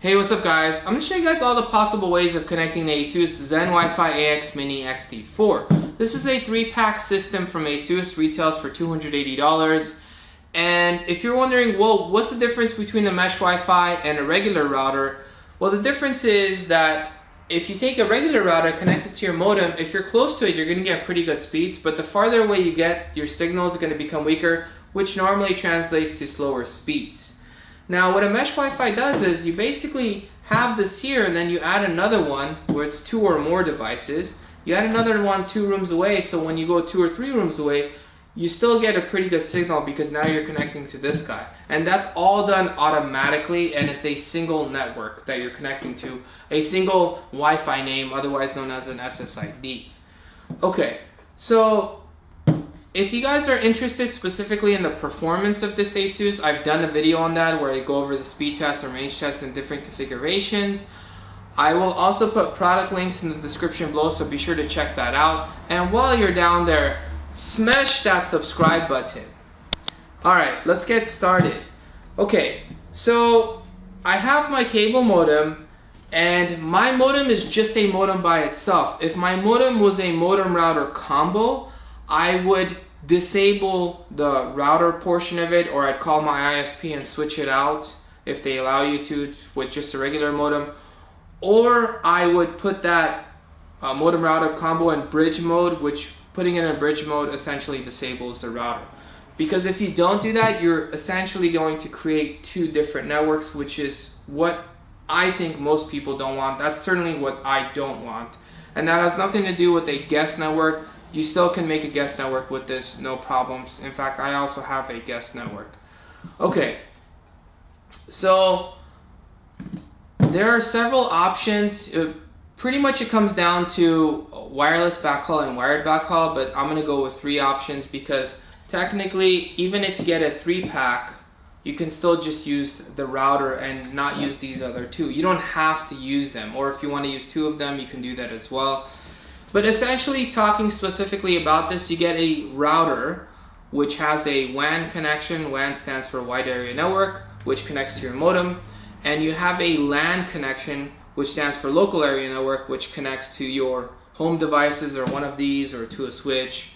Hey, what's up guys? I'm going to show you guys all the possible ways of connecting the ASUS ZenWiFi AX Mini XD4. This is a 3-pack system from ASUS, retails for $280. And if you're wondering, well, what's the difference between the mesh Wi-Fi and a regular router? Well, the difference is that if you take a regular router, connect it to your modem, if you're close to it, you're going to get pretty good speeds, but the farther away you get, your signal is going to become weaker, which normally translates to slower speeds. Now what a mesh Wi-Fi does is you basically have this here and then you add another one where it's 2 or more devices. You add another one 2 rooms away, so when you go 2 or 3 rooms away, you still get a pretty good signal because now you're connecting to this guy. And that's all done automatically, and it's a single network that you're connecting to, a single Wi-Fi name, otherwise known as an SSID. Okay, so if you guys are interested specifically in the performance of this ASUS, I've done a video on that where I go over the speed test and range test in different configurations. I will also put product links in the description below, so be sure to check that out. And while you're down there, smash that subscribe button. Alright, let's get started. Okay, so I have my cable modem, and my modem is just a modem by itself. If my modem was a modem router combo, I would disable the router portion of it, or I'd call my ISP and switch it out if they allow you to with just a regular modem, or I would put that modem router combo in bridge mode, which putting it in bridge mode essentially disables the router. Because if you don't do that, you're essentially going to create 2 different networks, which is what I think most people don't want. That's certainly what I don't want. And that has nothing to do with a guest network. You still can make a guest network with this, no problems. In fact, I also have a guest network. Okay, so there are several options. Pretty much it comes down to wireless backhaul and wired backhaul, but I'm going to go with 3 options because technically, even if you get a 3-pack, you can still just use the router and not use these other 2. You don't have to use them, or if you want to use 2 of them, you can do that as well. But essentially, talking specifically about this, you get a router which has a WAN connection. WAN stands for Wide Area Network, which connects to your modem. And you have a LAN connection, which stands for Local Area Network, which connects to your home devices or one of these or to a switch.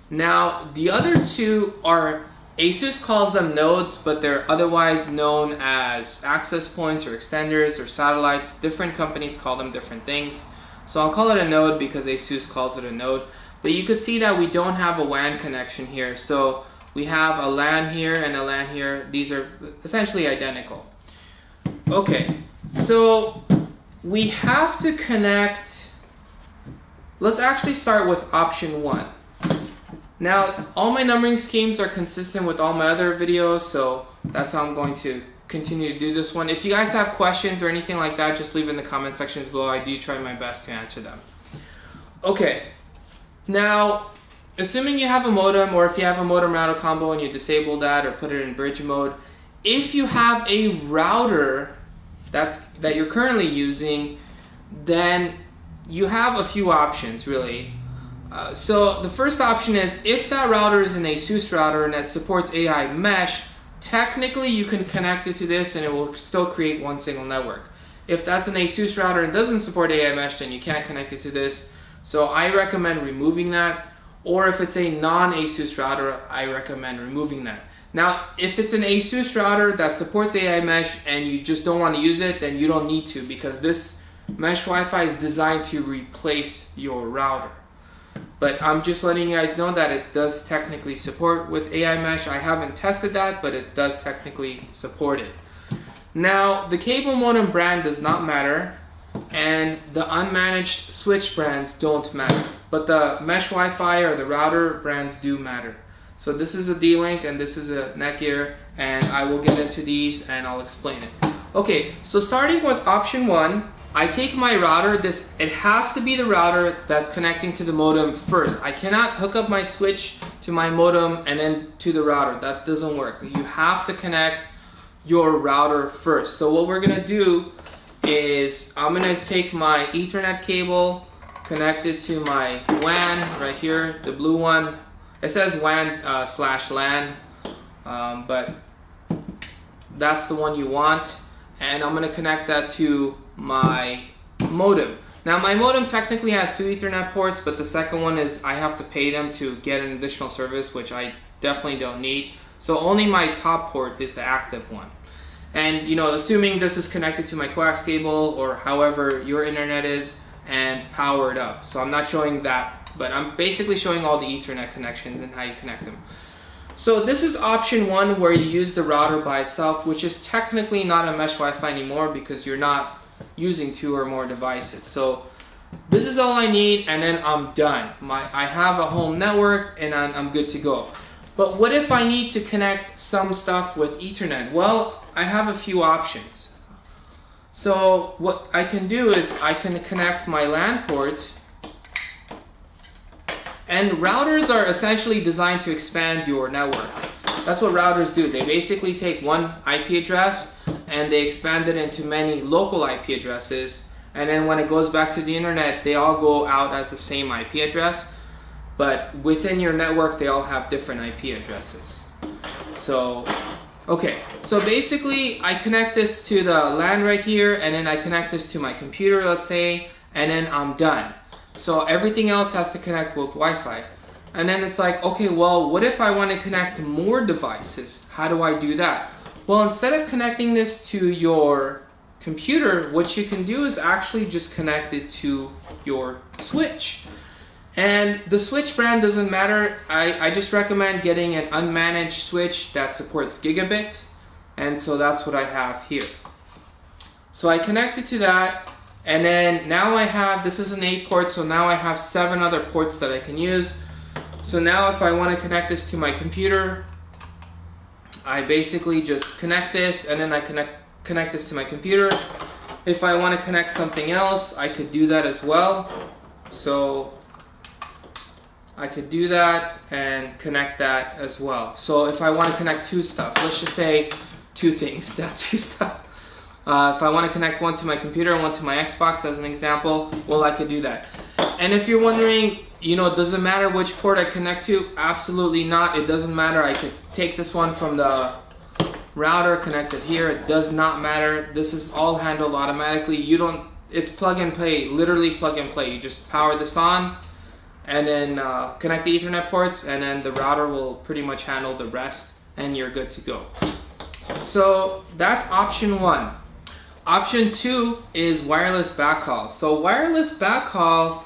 Now, the other 2 are, ASUS calls them nodes, but they're otherwise known as access points or extenders or satellites. Different companies call them different things. So I'll call it a node because ASUS calls it a node. But you can see that we don't have a WAN connection here. So we have a LAN here and a LAN here. These are essentially identical. Okay, so we have to connect. Let's actually start with option 1. Now, all my numbering schemes are consistent with all my other videos, so that's how I'm going to continue to do this one. If you guys have questions or anything like that, just leave in the comment sections below. I do try my best to answer them. Okay, now assuming you have a modem, or if you have a modem router combo and you disable that or put it in bridge mode, if you have a router that you're currently using, then you have a few options really. So the first option is, if that router is an ASUS router and that supports AI mesh, technically you can connect it to this and it will still create one single network. If that's an ASUS router and doesn't support AI mesh, then you can't connect it to this. So I recommend removing that. Or if it's a non-ASUS router, I recommend removing that. Now, if it's an ASUS router that supports AI mesh and you just don't want to use it, then you don't need to, because this mesh Wi-Fi is designed to replace your router. But I'm just letting you guys know that it does technically support with AI mesh. I haven't tested that, but it does technically support it. Now, the cable modem brand does not matter, and the unmanaged switch brands don't matter. But the mesh Wi-Fi or the router brands do matter. So this is a D-Link and this is a Netgear, and I will get into these and I'll explain it. Okay, so starting with option 1, I take my router. It has to be the router that's connecting to the modem first. I cannot hook up my switch to my modem and then to the router. That doesn't work. You have to connect your router first. So what we're gonna do is I'm gonna take my Ethernet cable, connect it to my WAN right here, the blue one. It says WAN/LAN, but that's the one you want. and I'm going to connect that to my modem. Now my modem technically has 2 Ethernet ports, but the second one is I have to pay them to get an additional service, which I definitely don't need. So only my top port is the active one. And you know, assuming this is connected to my coax cable or however your internet is and powered up. So I'm not showing that, but I'm basically showing all the Ethernet connections and how you connect them. So this is option 1, where you use the router by itself, which is technically not a mesh Wi-Fi anymore because you're not using 2 or more devices. So this is all I need, and then I'm done. I have a home network and I'm good to go. But what if I need to connect some stuff with Ethernet? Well, I have a few options. So what I can do is I can connect my LAN port. And routers are essentially designed to expand your network. That's what routers do. They basically take one IP address and they expand it into many local IP addresses. And then when it goes back to the internet, they all go out as the same IP address. But within your network, they all have different IP addresses. So, okay. So basically, I connect this to the LAN right here, and then I connect this to my computer, let's say, and then I'm done. So everything else has to connect with Wi-Fi. And then it's like, okay, well, what if I want to connect more devices? How do I do that? Well, instead of connecting this to your computer, what you can do is actually just connect it to your switch. And the switch brand doesn't matter. I just recommend getting an unmanaged switch that supports gigabit. And so that's what I have here. So I connect it to that. And then now I have, this is an 8 port, so now I have 7 other ports that I can use. So now if I want to connect this to my computer, I basically just connect this, and then I connect this to my computer. If I want to connect something else, I could do that as well. So I could do that and connect that as well. So if I want to connect 2 stuff, let's just say 2 things, not 2 stuff. If I want to connect one to my computer and one to my Xbox as an example, well, I could do that. And if you're wondering, you know, does it matter which port I connect to? Absolutely not. It doesn't matter. I could take this one from the router, connect it here. It does not matter. This is all handled automatically. It's plug and play, literally plug and play. You just power this on and then connect the Ethernet ports, and then the router will pretty much handle the rest, and you're good to go. So that's option 1. Option 2 is wireless backhaul. So wireless backhaul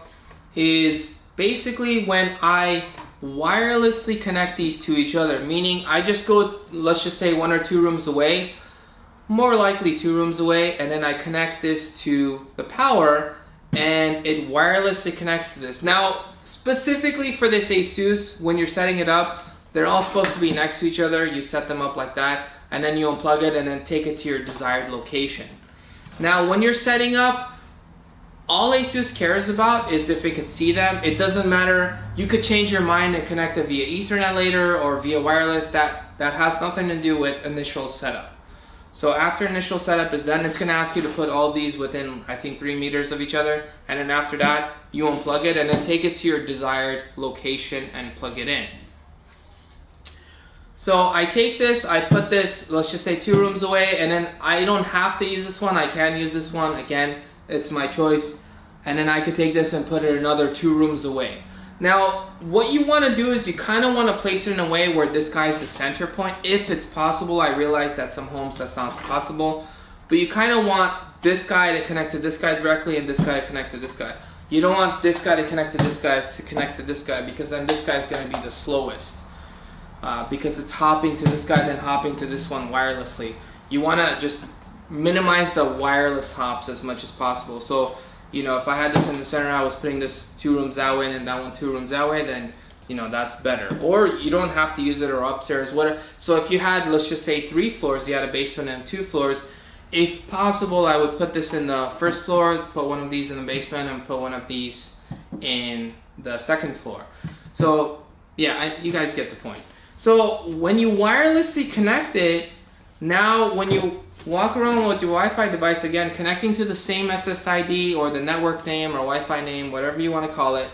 is basically when I wirelessly connect these to each other, meaning I just go, let's just say 1 or 2 rooms away, more likely 2 rooms away, and then I connect this to the power, and it wirelessly connects to this. Now, specifically for this ASUS, when you're setting it up, they're all supposed to be next to each other. You set them up like that, and then you unplug it and then take it to your desired location. Now, when you're setting up, all ASUS cares about is if it could see them. It doesn't matter. You could change your mind and connect it via Ethernet later or via wireless. That has nothing to do with initial setup. So after initial setup is done, it's going to ask you to put all these within, I think, 3 meters of each other. And then after that, you unplug it and then take it to your desired location and plug it in. So I take this, I put this, let's just say 2 rooms away, and then I don't have to use this one. I can use this one. Again, it's my choice. And then I could take this and put it another 2 rooms away. Now, what you want to do is you kind of want to place it in a way where this guy is the center point, if it's possible. I realize that some homes that's not possible, but you kind of want this guy to connect to this guy directly and this guy to connect to this guy. You don't want this guy to connect to this guy to connect to this guy, because then this guy is going to be the slowest. Because it's hopping to this guy, then hopping to this one wirelessly. You want to just minimize the wireless hops as much as possible. So, you know, if I had this in the center, I was putting this 2 rooms that way and that one 2 rooms that way, then, you know, that's better. Or you don't have to use it, or upstairs, whatever. So if you had, let's just say 3 floors, you had a basement and 2 floors, if possible, I would put this in the first floor, put one of these in the basement, and put one of these in the second floor. So, yeah, you guys get the point. So when you wirelessly connect it, now when you walk around with your Wi-Fi device, again, connecting to the same SSID or the network name or Wi-Fi name, whatever you want to call it,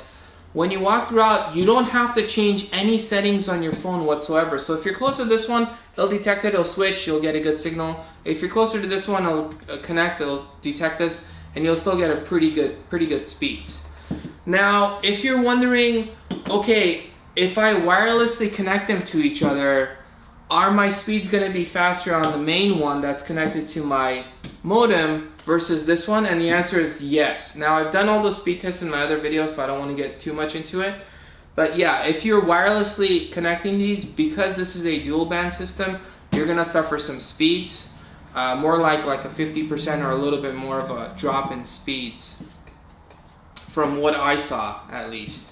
when you walk throughout, you don't have to change any settings on your phone whatsoever. So if you're close to this one, it'll detect it, it'll switch, you'll get a good signal. If you're closer to this one, it'll connect, it'll detect this, and you'll still get a pretty good speeds. Now, if you're wondering, okay, if I wirelessly connect them to each other, are my speeds going to be faster on the main one that's connected to my modem versus this one? And the answer is yes. Now, I've done all the speed tests in my other videos, so I don't want to get too much into it. But yeah, if you're wirelessly connecting these, because this is a dual band system, you're going to suffer some speeds, more like a 50% or a little bit more of a drop in speeds from what I saw, at least,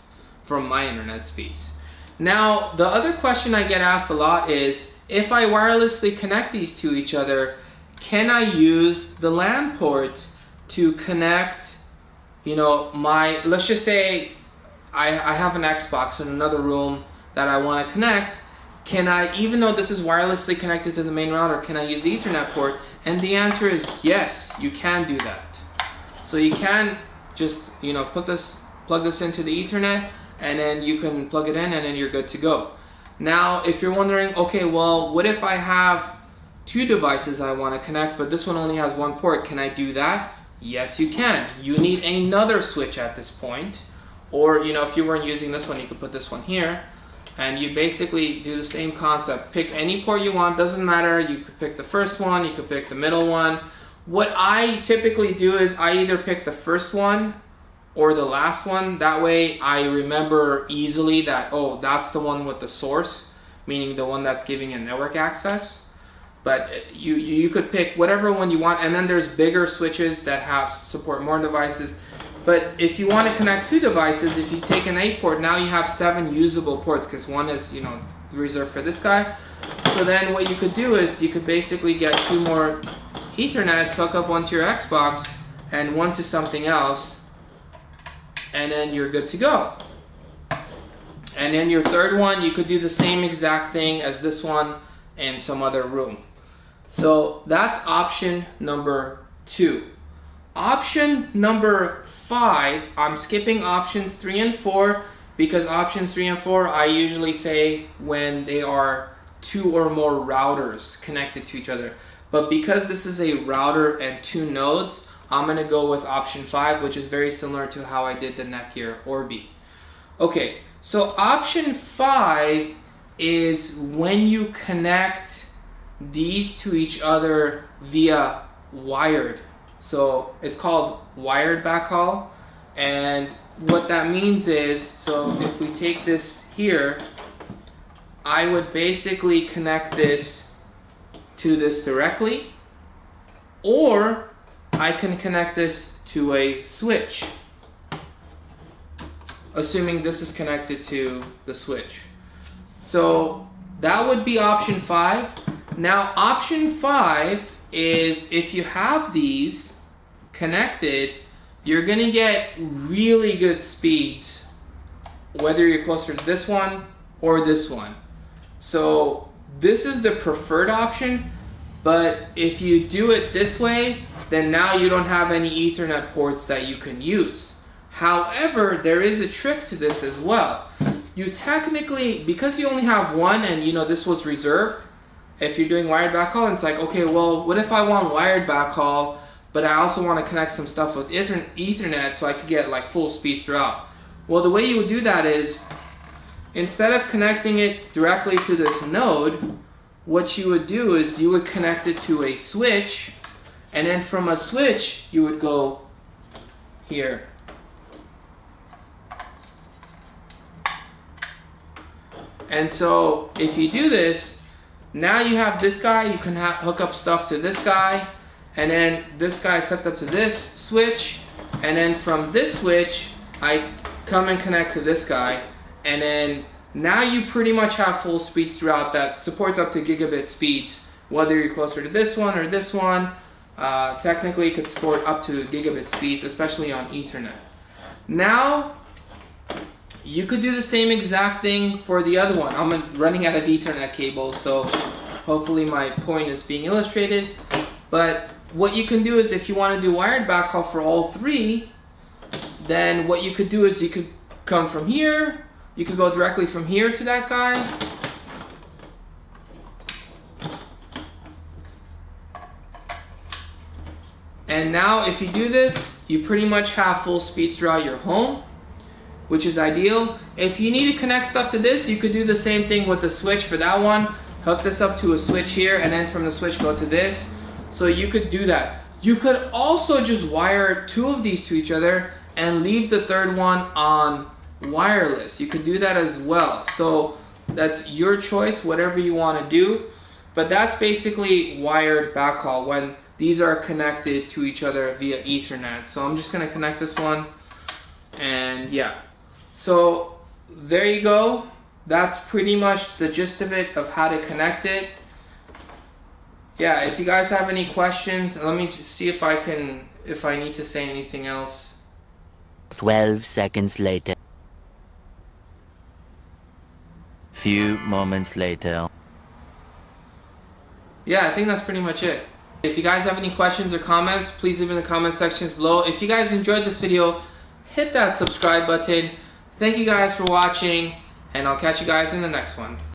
from my internet speeds. Now, the other question I get asked a lot is, if I wirelessly connect these to each other, can I use the LAN port to connect, let's just say I have an Xbox in another room that I want to connect. Can I, even though this is wirelessly connected to the main router, can I use the Ethernet port? And the answer is yes, you can do that. So you can just, plug this into the Ethernet, and then you can plug it in, and then you're good to go. Now, if you're wondering, okay, well, what if I have two devices I want to connect, but this one only has one port? Can I do that? Yes, you can. You need another switch at this point. Or, if you weren't using this one, you could put this one here. And you basically do the same concept. Pick any port you want, doesn't matter. You could pick the first one, you could pick the middle one. What I typically do is I either pick the first one or the last one. That way I remember easily that, oh, that's the one with the source, meaning the one that's giving a network access. But you could pick whatever one you want, and then there's bigger switches that support more devices. But if you want to connect two devices, if you take an 8-port, now you have 7 usable ports, because one is, reserved for this guy. So then what you could do is you could basically get 2 more Ethernets, hook up one to your Xbox and one to something else, and then you're good to go. And then your third one, you could do the same exact thing as this one in some other room. So that's option number 2. Option number 5, I'm skipping options 3 and 4 because options 3 and 4 I usually say when they are 2 or more routers connected to each other. But because this is a router and 2 nodes, I'm going to go with option 5, which is very similar to how I did the Netgear Orbi. Okay, so option 5 is when you connect these to each other via wired. So it's called wired backhaul, and what that means is, so if we take this here, I would basically connect this to this directly, or I can connect this to a switch, assuming this is connected to the switch. So that would be option 5. Now option 5 is if you have these connected, you're going to get really good speeds, whether you're closer to this one or this one. So this is the preferred option, but if you do it this way, then now you don't have any Ethernet ports that you can use. However, there is a trick to this as well. You technically, because you only have one and this was reserved, if you're doing wired backhaul, it's like, okay, well, what if I want wired backhaul, but I also want to connect some stuff with Ethernet so I could get like full speeds throughout? Well, the way you would do that is, instead of connecting it directly to this node, what you would do is you would connect it to a switch, and then from a switch, you would go here. And so if you do this, now you have this guy, you can hook up stuff to this guy, and then this guy is hooked up to this switch, and then from this switch, I come and connect to this guy, and then now you pretty much have full speeds throughout that supports up to gigabit speeds, whether you're closer to this one or this one. Technically, it could support up to gigabit speeds, especially on Ethernet. Now, you could do the same exact thing for the other one. I'm running out of Ethernet cables, so hopefully my point is being illustrated. But what you can do is, if you want to do wired backhaul for all 3, then what you could do is you could come from here, you could go directly from here to that guy, And now if you do this, you pretty much have full speeds throughout your home, which is ideal. If you need to connect stuff to this, you could do the same thing with the switch for that one. Hook this up to a switch here, and then from the switch go to this. So you could do that. You could also just wire two of these to each other and leave the third one on wireless. You could do that as well. So that's your choice, whatever you want to do. But that's basically wired backhaul when these are connected to each other via Ethernet. So I'm just going to connect this one, and yeah. So there you go. That's pretty much the gist of it, of how to connect it. Yeah, if you guys have any questions, let me just see if I need to say anything else. 12 seconds later. Few moments later. Yeah, I think that's pretty much it. If you guys have any questions or comments, please leave in the comment sections below. If you guys enjoyed this video, hit that subscribe button. Thank you guys for watching, and I'll catch you guys in the next one.